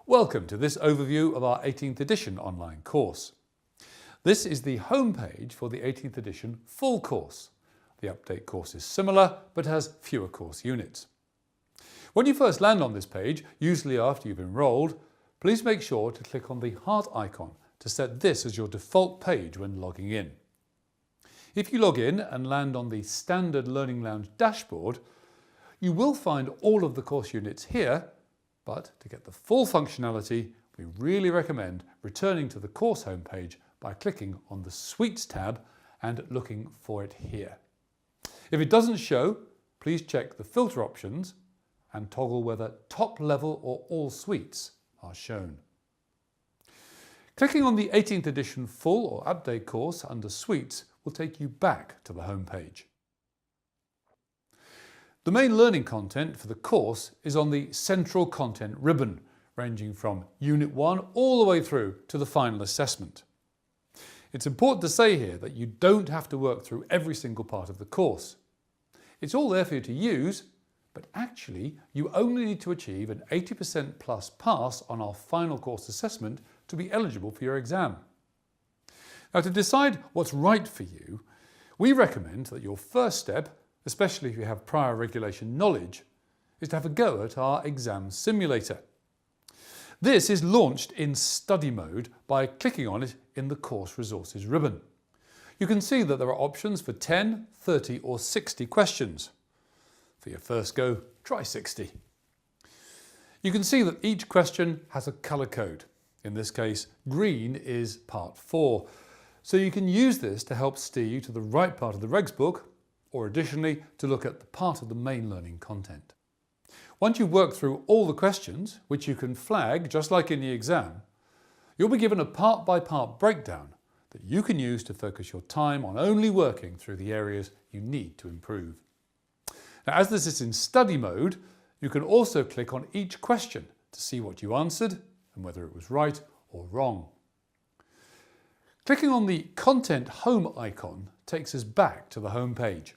Welcome to this overview of our 18th edition online course. This is the home page for the 18th edition full course. The update course is similar but has fewer course units. When you first land on this page, usually after you've enrolled, please make sure to click on the heart icon to set this as your default page when logging in. If you log in and land on the standard Learning Lounge dashboard, you will find all of the course units here, but to get the full functionality, we really recommend returning to the course homepage by clicking on the Suites tab and looking for it here. If it doesn't show, please check the filter options and toggle whether top level or all suites are shown. Clicking on the 18th edition full or update course under Suites will take you back to the home page. The main learning content for the course is on the Central Content ribbon, ranging from Unit 1 all the way through to the final assessment. It's important to say here that you don't have to work through every single part of the course. It's all there for you to use, but actually you only need to achieve an 80% plus pass on our final course assessment to be eligible for your exam. Now, to decide what's right for you, we recommend that your first step, especially if you have prior regulation knowledge, is to have a go at our exam simulator. This is launched in study mode by clicking on it in the Course Resources ribbon. You can see that there are options for 10, 30 or 60 questions. For your first go, try 60. You can see that each question has a colour code. In this case, green is part 4. So you can use this to help steer you to the right part of the regs book, or additionally to look at the part of the main learning content. Once you've worked through all the questions, which you can flag just like in the exam, you'll be given a part-by-part breakdown that you can use to focus your time on only working through the areas you need to improve. Now, as this is in study mode, you can also click on each question to see what you answered and whether it was right or wrong. Clicking on the Content Home icon takes us back to the home page.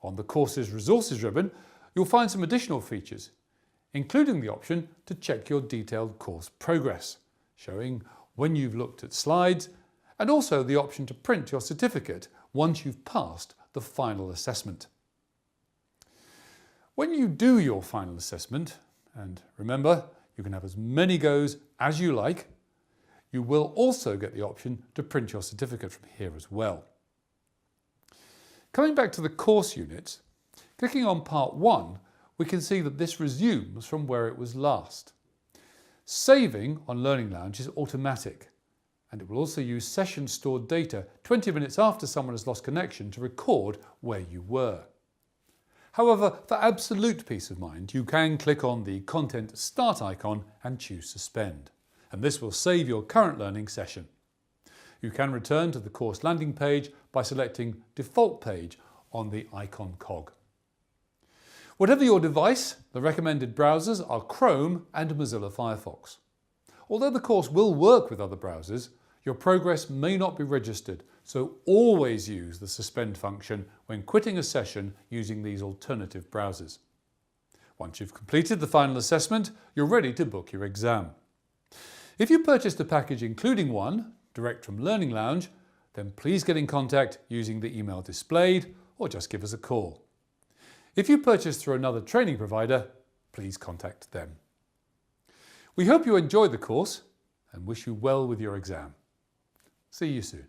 On the Courses Resources ribbon, you'll find some additional features, including the option to check your detailed course progress, showing when you've looked at slides, and also the option to print your certificate once you've passed the final assessment. When you do your final assessment, and remember, you can have as many goes as you like, you will also get the option to print your certificate from here as well. Coming back to the course units, clicking on part 1, we can see that this resumes from where it was last. Saving on Learning Lounge is automatic, and it will also use session stored data 20 minutes after someone has lost connection to record where you were. However, for absolute peace of mind, you can click on the Content Start icon and choose Suspend, and this will save your current learning session. You can return to the course landing page by selecting Default Page on the icon cog. Whatever your device, the recommended browsers are Chrome and Mozilla Firefox. Although the course will work with other browsers, your progress may not be registered, so always use the Suspend function when quitting a session using these alternative browsers. Once you've completed the final assessment, you're ready to book your exam. If you purchased a package including one, direct from Learning Lounge, then please get in contact using the email displayed or just give us a call. If you purchased through another training provider, please contact them. We hope you enjoyed the course and wish you well with your exam. See you soon.